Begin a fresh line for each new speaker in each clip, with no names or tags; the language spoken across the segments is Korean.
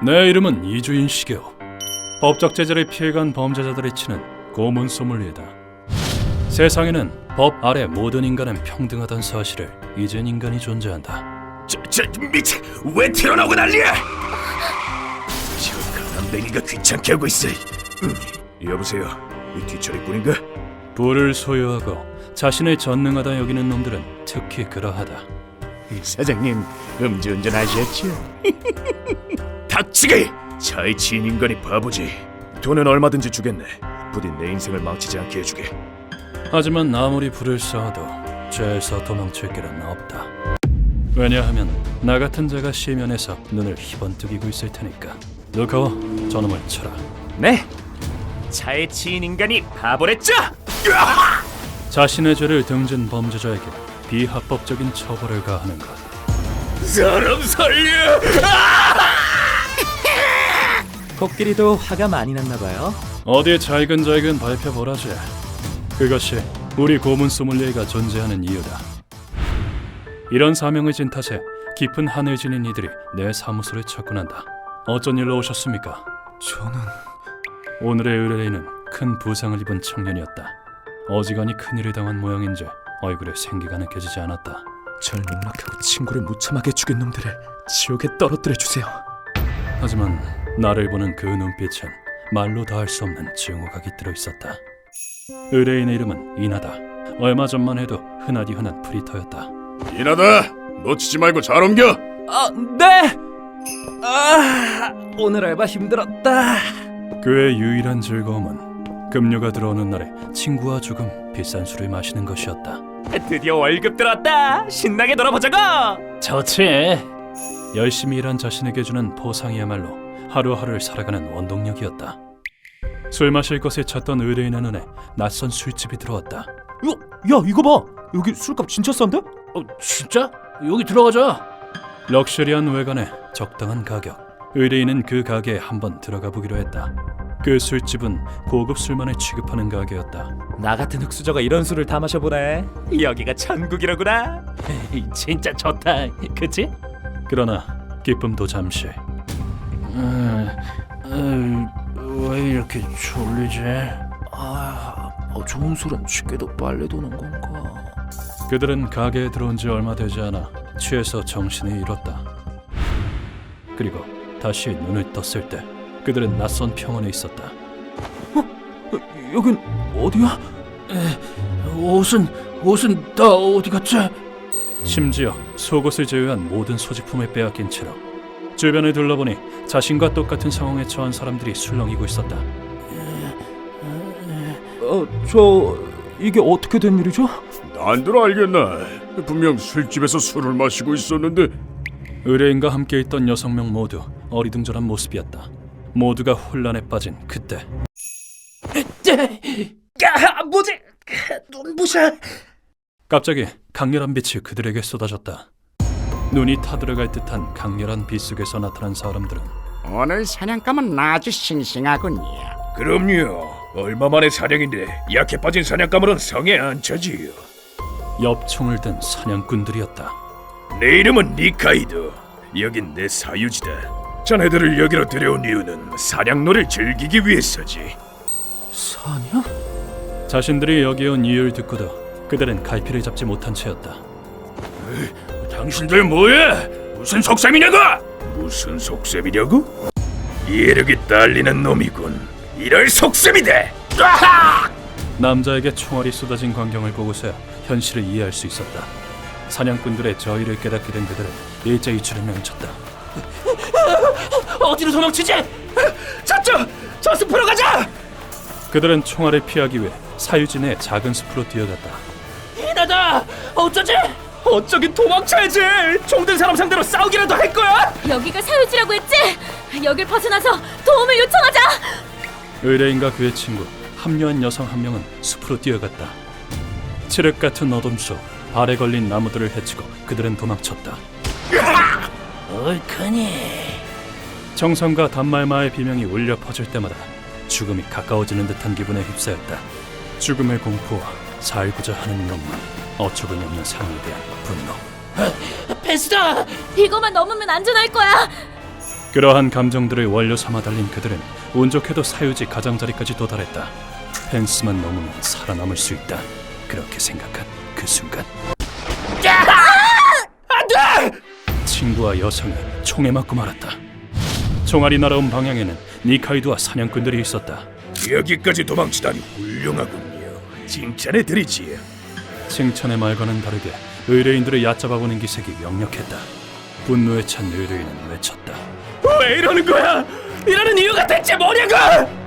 내 이름은 이주인 시게오. 법적 제재를 피해간 범죄자들이 치는 고문 소믈리에다. 세상에는 법 아래 모든 인간은 평등하다는 사실을 잊은 인간이 존재한다.
미치! 왜 튀어나오고 난리야! 저 가난뱅이가 귀찮게 하고 있어. 여보세요, 이 뒤처리꾼인가?
부를 소유하고 자신을 전능하다 여기는 놈들은 특히 그러하다.
사장님, 음주운전 하셨죠? 닥치게! 차에 치인 인간이 바보지. 돈은 얼마든지 주겠네. 부디 내 인생을 망치지 않게 해주게.
하지만 아무리 불을 쌓아도 죄에서 도망칠 길은 없다. 왜냐하면 나 같은 자가 시면에서 눈을 희번뜩이고 있을 테니까. 루카와 저놈을 쳐라.
네? 차에 치인 인간이 바보랬죠?
자신의 죄를 등진 범죄자에게 비합법적인 처벌을 가하는 것.
사람 살려!
코끼리도 화가 많이 났나봐요.
어디 잘근잘근 발표보라지. 그것이 우리 고문 소믈리에가 존재하는 이유다. 이런 사명을 진 탓에 깊은 한을 지닌 이들이 내 사무소를 찾곤한다. 어쩐 일로 오셨습니까?
저는
오늘의 의뢰인은 큰 부상을 입은 청년이었다. 어지간히 큰일을 당한 모양인지 얼굴에 생기가 느껴지지 않았다.
절 농락하고 친구를 무참하게 죽인 놈들을 지옥에 떨어뜨려 주세요.
하지만 나를 보는 그 눈빛은 말로 다 할 수 없는 증오가 깃들어 있었다. 의뢰인의 이름은 이나다. 얼마 전만 해도 흔하디 흔한 프리터였다.
이나다! 놓치지 말고 잘 옮겨!
아, 네! 오늘 알바 힘들었다.
그의 유일한 즐거움은 급료가 들어오는 날에 친구와 조금 비싼 술을 마시는 것이었다.
드디어 월급 들었다. 신나게 놀아보자고.
좋지. 열심히 일한 자신에게 주는 보상이야말로 하루하루를 살아가는 원동력이었다. 술 마실 것을 찾던 의뢰인의 눈에 낯선 술집이 들어왔다.
야, 이거 봐. 여기 술값 진짜 싼데?
진짜? 여기 들어가자. 럭셔리한 외관에 적당한 가격. 의뢰인은 그 가게에 한번 들어가 보기로 했다. 그 술집은 고급 술만을 취급하는 가게였다.
나 같은 흑수저가 이런 술을 다 마셔보네. 여기가 천국이로구나.
진짜 좋다, 그치? 그러나 기쁨도 잠시. 왜 이렇게 졸리지?
좋은 술은 취해도 빨리 도는 건가?
그들은 가게에 들어온 지 얼마 되지 않아 취해서 정신을 잃었다. 그리고 다시 눈을 떴을 때 그들은 낯선 평원에 있었다.
여긴 어디야?
옷은 다 어디 갔지? 심지어 속옷을 제외한 모든 소지품을 빼앗긴 채로 주변을 둘러보니 자신과 똑같은 상황에 처한 사람들이 술렁이고 있었다.
이게 어떻게 된 일이죠?
난들 알겠나? 분명 술집에서 술을 마시고 있었는데.
의뢰인과 함께 있던 6명 모두 어리둥절한 모습이었다. 모두가 혼란에 빠진 그때
뭐지? 눈부셔.
갑자기 강렬한 빛이 그들에게 쏟아졌다. 눈이 타들어갈 듯한 강렬한 빛 속에서 나타난 사람들은
오늘 사냥감은 아주 싱싱하군요.
그럼요. 얼마 만에 사냥인데 약해 빠진 사냥감으로는 성에 안 차지요.
엽총을 든 사냥꾼들이었다.
내 이름은 니카이도. 여긴 내 사유지다. 자네들을 여기로 데려온 이유는 사냥놀이를 즐기기 위해서지.
사냥?
자신들이 여기에 온 이유를 듣고도 그들은 갈피를 잡지 못한 채였다.
당신들 뭐야? 무슨 속셈이냐고? 무슨 속셈이냐고? 예력이 딸리는 놈이군. 이럴 속셈이다.
남자에게 총알이 쏟아진 광경을 보고서야 현실을 이해할 수 있었다. 사냥꾼들의 저희를 깨닫게 된 그들은 일제히 줄을 멈췄다.
어디로 도망치지? 저 숲으로 가자.
그들은 총알을 피하기 위해 사유진의 작은 숲으로 뛰어갔다.
이나다. 어쩌지? 어쩌긴 도망쳐야지. 총든 사람 상대로 싸우기라도 할 거야.
여기가 사유지라고 했지? 여길 벗어나서 도움을 요청하자!
의뢰인과 그의 친구, 합류한 여성 한 명은 숲으로 뛰어갔다. 칠흑 같은 어둠 속 발에 걸린 나무들을 헤치고 그들은 도망쳤다.
옳거니.
정성과 단말마의 비명이 울려 퍼질 때마다 죽음이 가까워지는 듯한 기분에 휩싸였다. 죽음의 공포와 살고자 하는 욕망, 어처구니 없는 상황에 대한 분노.
베스다.
이거만 넘으면 안전할 거야!
그러한 감정들을 원료 삼아 달린 그들은 운 좋게도 사유지 가장자리까지 도달했다. 펜스만 넘으면 살아남을 수 있다. 그렇게 생각한 그 순간 안돼! 친구와 여성이 총에 맞고 말았다. 총알이 날아온 방향에는 니카이도와 사냥꾼들이 있었다.
여기까지 도망치다니 훌륭하군요. 칭찬해드리지.
칭찬의 말과는 다르게 의뢰인들을 얕잡아보는 기색이 역력했다. 분노에 찬 의뢰인은 외쳤다.
왜 이러는 거야? 이러는 이유가 대체 뭐냐고!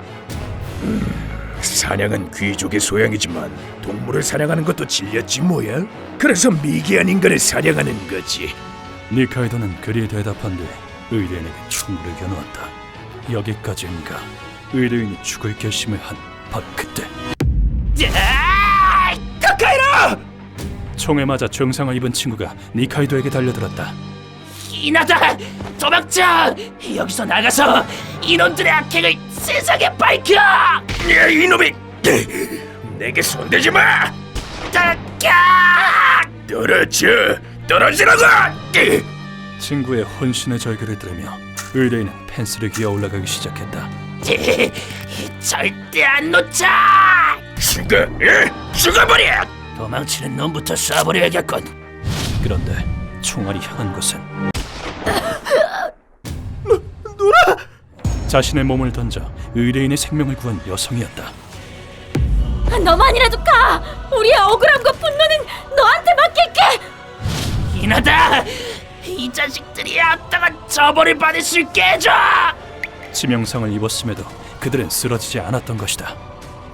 사냥은 귀족의 소양이지만 동물을 사냥하는 것도 질렸지 뭐야? 그래서 미개한 인간을 사냥하는 거지.
니카이도는 그리 대답한 뒤 의뢰인에게 총구를 겨누었다. 여기까지인가? 의뢰인이 죽을 결심을 한 바로 그때
카카이로!
총에 맞아 중상을 입은 친구가 니카이도에게 달려들었다.
이나다! 도망쳐! 여기서 나가서 인원들의 악행을 세상에 밝혀!
야, 이놈이! 내게 손대지 마! 떨어지라고!
친구의 혼신의 절규를 들으며 의뢰인은 펜스를 기어 올라가기 시작했다.
절대 안 놓쳐!
죽어버려!
도망치는 놈부터 쏴버려야겠군.
그런데 총알이 향한 곳은 자신의 몸을 던져 의뢰인의 생명을 구한 여성이었다.
너만이라도 가! 우리의 억울함과 분노는 너한테 맡길게!
이나다! 이 자식들이 앞다가 저벌을 받을 수 있게 해줘!
치명상을 입었음에도 그들은 쓰러지지 않았던 것이다.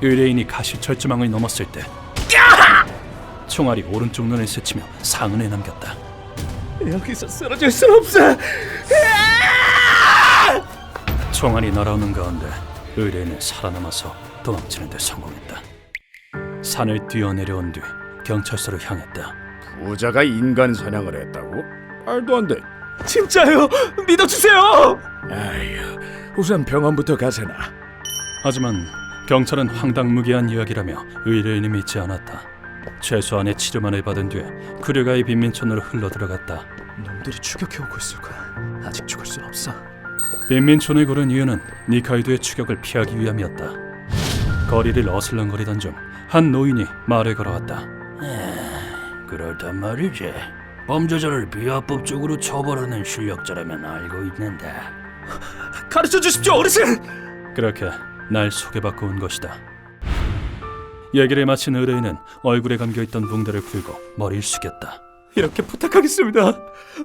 의뢰인이 가시철조망을 넘었을 때 총알이 오른쪽 눈을 스치며 상흔에 남겼다.
여기서 쓰러질 순 없어!
총알이 날아오는 가운데 의뢰인은 살아남아서 도망치는 데 성공했다. 산을 뛰어내려온 뒤 경찰서로 향했다.
부자가 인간 사냥을 했다고? 말도 안 돼.
진짜요! 믿어주세요!
아휴, 우선 병원부터 가세나.
하지만 경찰은 황당무계한 이야기라며 의뢰인이 믿지 않았다. 최소한의 치료만을 받은 뒤에 쿠르가의 빈민촌으로 흘러들어갔다.
놈들이 추격해오고 있을 거야. 아직 죽을 순 없어.
빈민촌을 고른 이유는 니카이도의 추격을 피하기 위함이었다. 거리를 어슬렁거리던 중 한 노인이 말을 걸어왔다.
그렇단 말이지. 범죄자를 비합법적으로 처벌하는 실력자라면 알고 있는데.
가르쳐 주십시오, 어르신!
그렇게 날 소개받고 온 것이다. 얘기를 마친 의뢰인은 얼굴에 감겨있던 붕대를 풀고 머리를 숙였다.
이렇게 부탁하겠습니다.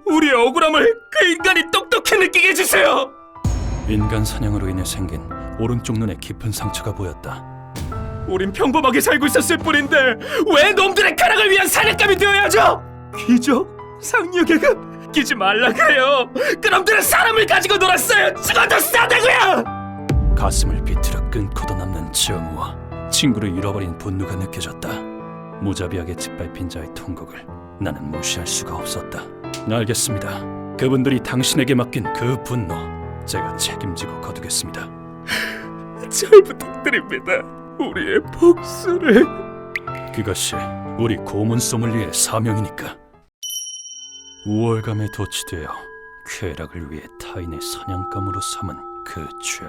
우리의 억울함을 그 인간이 똑똑히 느끼게 해주세요!
인간 사냥으로 인해 생긴 오른쪽 눈에 깊은 상처가 보였다.
우린 평범하게 살고 있었을 뿐인데 왜 놈들의 쾌락을 위한 사냥감이 되어야 하죠? 귀족? 상류계급? 끼지 말라 그래요. 그놈들은 사람을 가지고 놀았어요. 죽어도 싸다고요.
가슴을 비틀어 끊고도 남는 증오와 친구를 잃어버린 분노가 느껴졌다. 무자비하게 짓밟힌 자의 통곡을 나는 무시할 수가 없었다. 알겠습니다. 그분들이 당신에게 맡긴 그 분노 제가 책임지고 거두겠습니다.
잘 부탁드립니다. 우리의 복수를.
그것이 우리 고문 소믈리의 사명이니까. 우월감에 도취되어 쾌락을 위해 타인의 사냥감으로 삼은 그 죄.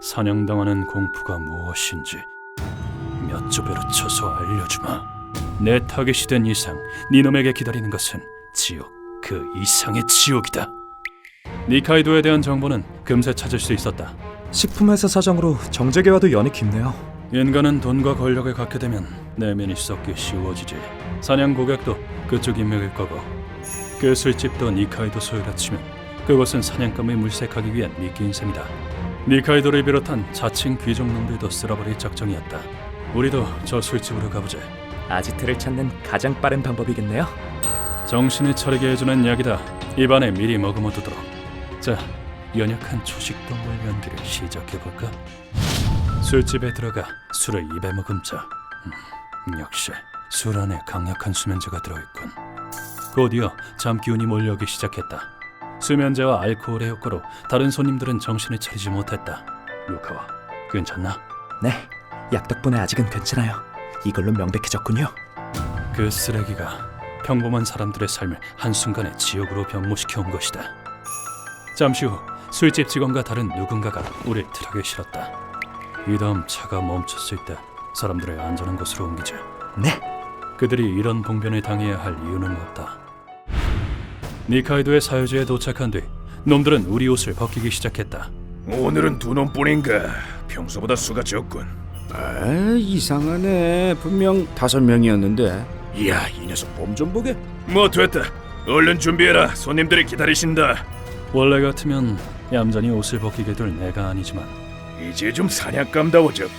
사냥당하는 공포가 무엇인지 몇 조배로 쳐서 알려주마. 내 타겟이 된 이상 니놈에게 기다리는 것은 지옥 그 이상의 지옥이다. 니카이도에 대한 정보는 금세 찾을 수 있었다.
식품회사 사장으로 정재계와도 연이 깊네요.
인간은 돈과 권력을 갖게 되면 내면이 썩기 쉬워지지. 사냥 고객도 그쪽 인맥일 거고 그 술집도 니카이도 소유라 치면 그것은 사냥감을 물색하기 위한 미끼인 셈이다. 니카이도를 비롯한 자칭 귀족놈들도 쓸어버릴 작정이었다. 우리도 저 술집으로 가보자.
아지트를 찾는 가장 빠른 방법이겠네요.
정신을 차리게 해주는 약이다. 입안에 미리 머금어두도록. 자, 연약한 초식동물 연기를 시작해볼까? 술집에 들어가 술을 입에 머금자. 역시 술 안에 강력한 수면제가 들어있군. 곧이어 잠기운이 몰려오기 시작했다. 수면제와 알코올의 효과로 다른 손님들은 정신을 차리지 못했다. 루카와, 괜찮나?
네, 약 덕분에 아직은 괜찮아요. 이걸로 명백해졌군요.
그 쓰레기가 평범한 사람들의 삶을 한순간에 지옥으로 변모시켜 온 것이다. 잠시 후 술집 직원과 다른 누군가가 우리 트럭에 실었다. 이 다음 차가 멈췄을 때 사람들을 안전한 곳으로 옮기자.
네.
그들이 이런 봉변을 당해야 할 이유는 없다. 니카이도의 사유지에 도착한 뒤 놈들은 우리 옷을 벗기기 시작했다.
오늘은 두 놈뿐인가? 평소보다 수가 적군.
아, 이상하네. 분명 5명이었는데. 이야, 이 녀석 몸 좀 보게.
뭐 됐다. 얼른 준비해라. 손님들이 기다리신다.
원래 같으면 얌전히 옷을 벗기게 둘 내가 아니지만
이제 좀 사냥감다워졌군.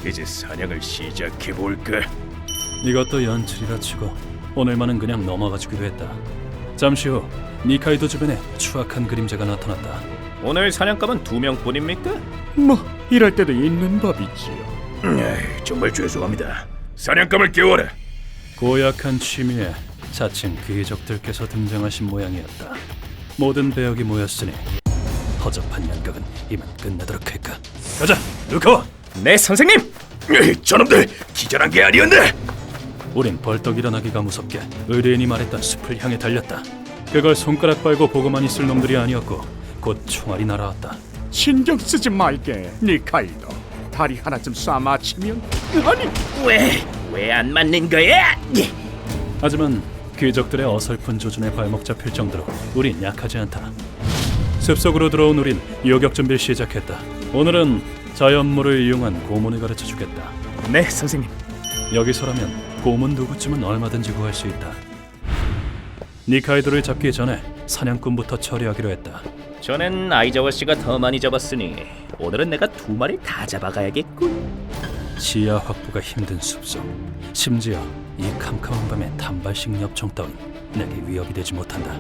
이제 사냥을 시작해볼까?
이것도 연출이라 치고 오늘만은 그냥 넘어가주기로 했다. 잠시 후 니카이도 주변에 추악한 그림자가 나타났다.
오늘 사냥감은 2명뿐입니까?
뭐 이럴 때도 있는 법이지요.
에이, 정말 죄송합니다. 사냥감을 깨워라.
고약한 취미에 자칭 귀족들께서 등장하신 모양이었다. 모든 배역이 모였으니 허접한 연극은 이만 끝내도록 할까.
가자, 루카와.
네, 선생님!
에이, 저놈들 기절한 게 아니었네.
우린 벌떡 일어나기가 무섭게 의뢰인이 말했던 숲을 향해 달렸다. 그걸 손가락 빨고 보고만 있을 놈들이 아니었고 곧 총알이 날아왔다.
신경 쓰지 말게, 니카이도. 다리 하나쯤 쏴 맞히면 아니.
왜 안 맞는 거야?
하지만 귀족들의 어설픈 조준에 발목 잡힐 정도로 우린 약하지 않다. 숲속으로 들어온 우린 요격 준비를 시작했다. 오늘은 자연물을 이용한 고문을 가르쳐주겠다.
네, 선생님.
여기서라면 고문 도구쯤은 얼마든지 구할 수 있다. 니카이도를 잡기 전에 사냥꾼부터 처리하기로 했다.
전엔 아이자와 씨가 더 많이 잡았으니 오늘은 내가 2마리 다 잡아가야겠군.
지하 확보가 힘든 숲속, 심지어 이 캄캄한 밤에 단발식 엽총 따윈 내게 위협이 되지 못한다.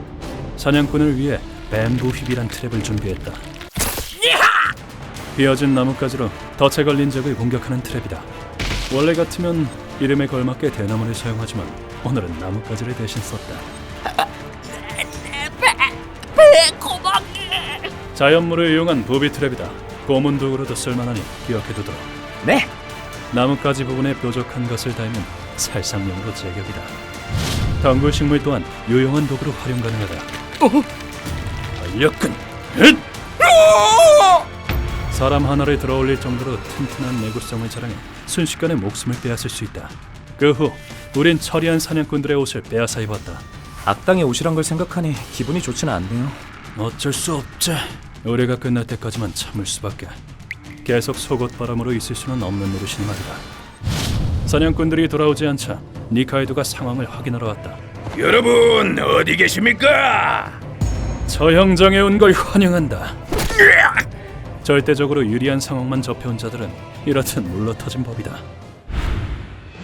사냥꾼을 위해 뱀부 휩이란 트랩을 준비했다. 비어진 나뭇가지로 덫에 걸린 적을 공격하는 트랩이다. 원래 같으면 이름에 걸맞게 대나무를 사용하지만 오늘은 나뭇가지를 대신 썼다. 자연물을 이용한 부비 트랩이다. 고문 도구로도 쓸만하니 기억해두도록.
네.
나뭇가지 부분에 뾰족한 것을 달면 살상용으로 제격이다. 덩굴 식물 또한 유용한 도구로 활용 가능하다. 알렸군. 사람 하나를 들어올릴 정도로 튼튼한 내구성을 자랑해 순식간에 목숨을 빼앗을 수 있다. 그 후 우린 처리한 사냥꾼들의 옷을 빼앗아 입었다.
악당의 옷이란 걸 생각하니 기분이 좋지는 않네요.
어쩔 수 없지. 의뢰가 끝날 때까지만 참을 수밖에. 계속 속옷 바람으로 있을 수는 없는 노릇이니 말이다. 사냥꾼들이 돌아오지 않자 니카이도가 상황을 확인하러 왔다.
여러분 어디 계십니까?
저 형장에 온 걸 환영한다. 절대적으로 유리한 상황만 접해온 자들은 이렇듯 물러터진 법이다.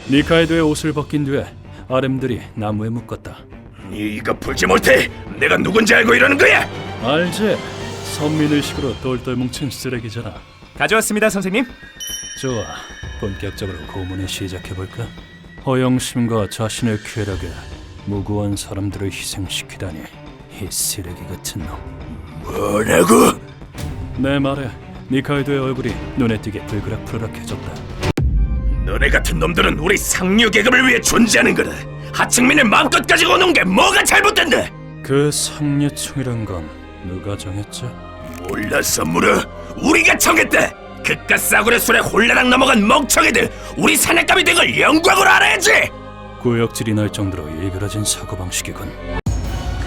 니카이도의 옷을 벗긴 뒤에 아렘들이 나무에 묶었다.
네가 풀지 못해. 내가 누군지 알고 이러는 거야?
알지? 선민의식으로 똘똘 뭉친 쓰레기잖아.
가져왔습니다, 선생님.
좋아, 본격적으로 고문을 시작해볼까? 허영심과 자신의 쾌락에 무고한 사람들을 희생시키다니, 이 쓰레기 같은 놈.
뭐라고?
내 말에 니카이도의 얼굴이 눈에 띄게 불그락불그락해졌다.
너네 같은 놈들은 우리 상류 계급을 위해 존재하는 거다. 하층민을 마음껏 가지고 노는 게 뭐가 잘못된다?
그 상류층이란 건 누가 정했지?
몰라서 물어. 우리가 정했다. 그깟 싸구려 술에 홀라당 넘어간 멍청이들. 우리 사냥감이 된 걸 영광으로 알아야지.
구역질이 날 정도로 일그러진 사고방식이군.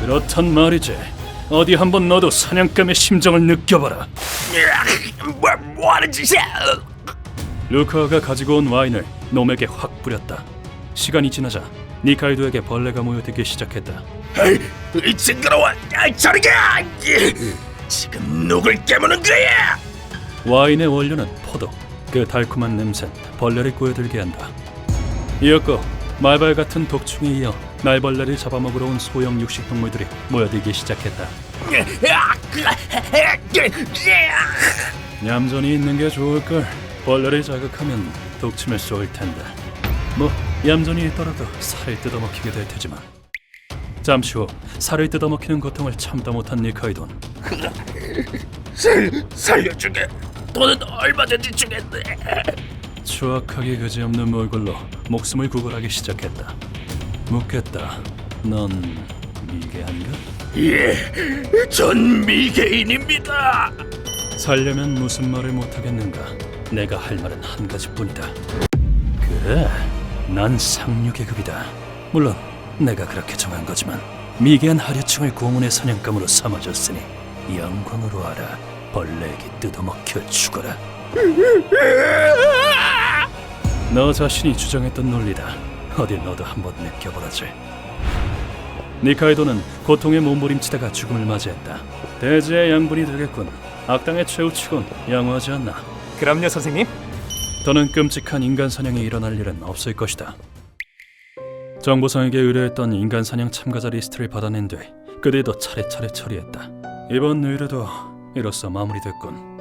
그렇단 말이지. 어디 한번 너도 사냥감의 심정을 느껴봐라.
뭐하는 짓이야?
루카가 가지고 온 와인을 놈에게 확 뿌렸다. 시간이 지나자 니카이도에게 벌레가 모여들기 시작했다.
이 징그러워. 저리 가. 지금 누굴 깨무는 거야?
와인의 원료는 포도. 그 달콤한 냄새는 벌레를 꼬여들게 한다. 이었고 말발 같은 독충에 이어 날벌레를 잡아먹으러 온 소형 육식 동물들이 모여들기 시작했다. 얌전히 있는 게 좋을걸. 벌레를 자극하면 독침을 쏠 텐데. 뭐 얌전히 있더라도 살을 뜯어먹히게 될 테지만. 잠시 후 살을 뜯어먹히는 고통을 참다 못한 니카이도는
살려주게. 돈은 얼마든지 주겠네.
추악하게 그지없는 몰골로 목숨을 구걸하기 시작했다. 묻겠다. 넌 미개한가?
예, 전 미개인입니다.
살려면 무슨 말을 못하겠는가? 내가 할 말은 한 가지뿐이다. 그래, 난 상류계급이다. 물론 내가 그렇게 정한 거지만 미개한 하류층을 고문의 사냥감으로 삼아줬으니 영광으로 알아. 벌레에게 뜯어먹혀 죽어라. 너 자신이 주장했던 논리다. 어디 너도 한번 느껴보라지. 니카이도는 고통에 몸부림치다가 죽음을 맞이했다. 대지의 양분이 되겠군. 악당의 최후치곤 양호하지 않나.
그럼요, 선생님.
더는 끔찍한 인간 사냥이 일어날 일은 없을 것이다. 정보성에게 의뢰했던 인간 사냥 참가자 리스트를 받아낸 뒤 그들도 차례차례 처리했다. 이번 의뢰도 이로써 마무리됐군.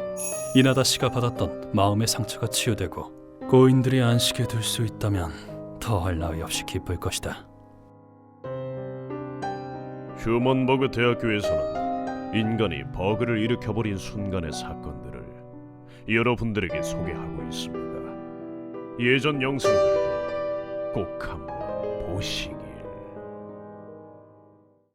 이나다 씨가 받았던 마음의 상처가 치유되고 고인들이 안식에 들 수 있다면 더할 나위 없이 기쁠 것이다.
휴먼버그 대학교에서는 인간이 버그를 일으켜버린 순간의 사건들을 여러분들에게 소개하고 있습니다. 예전 영상들도 꼭 한번 보시고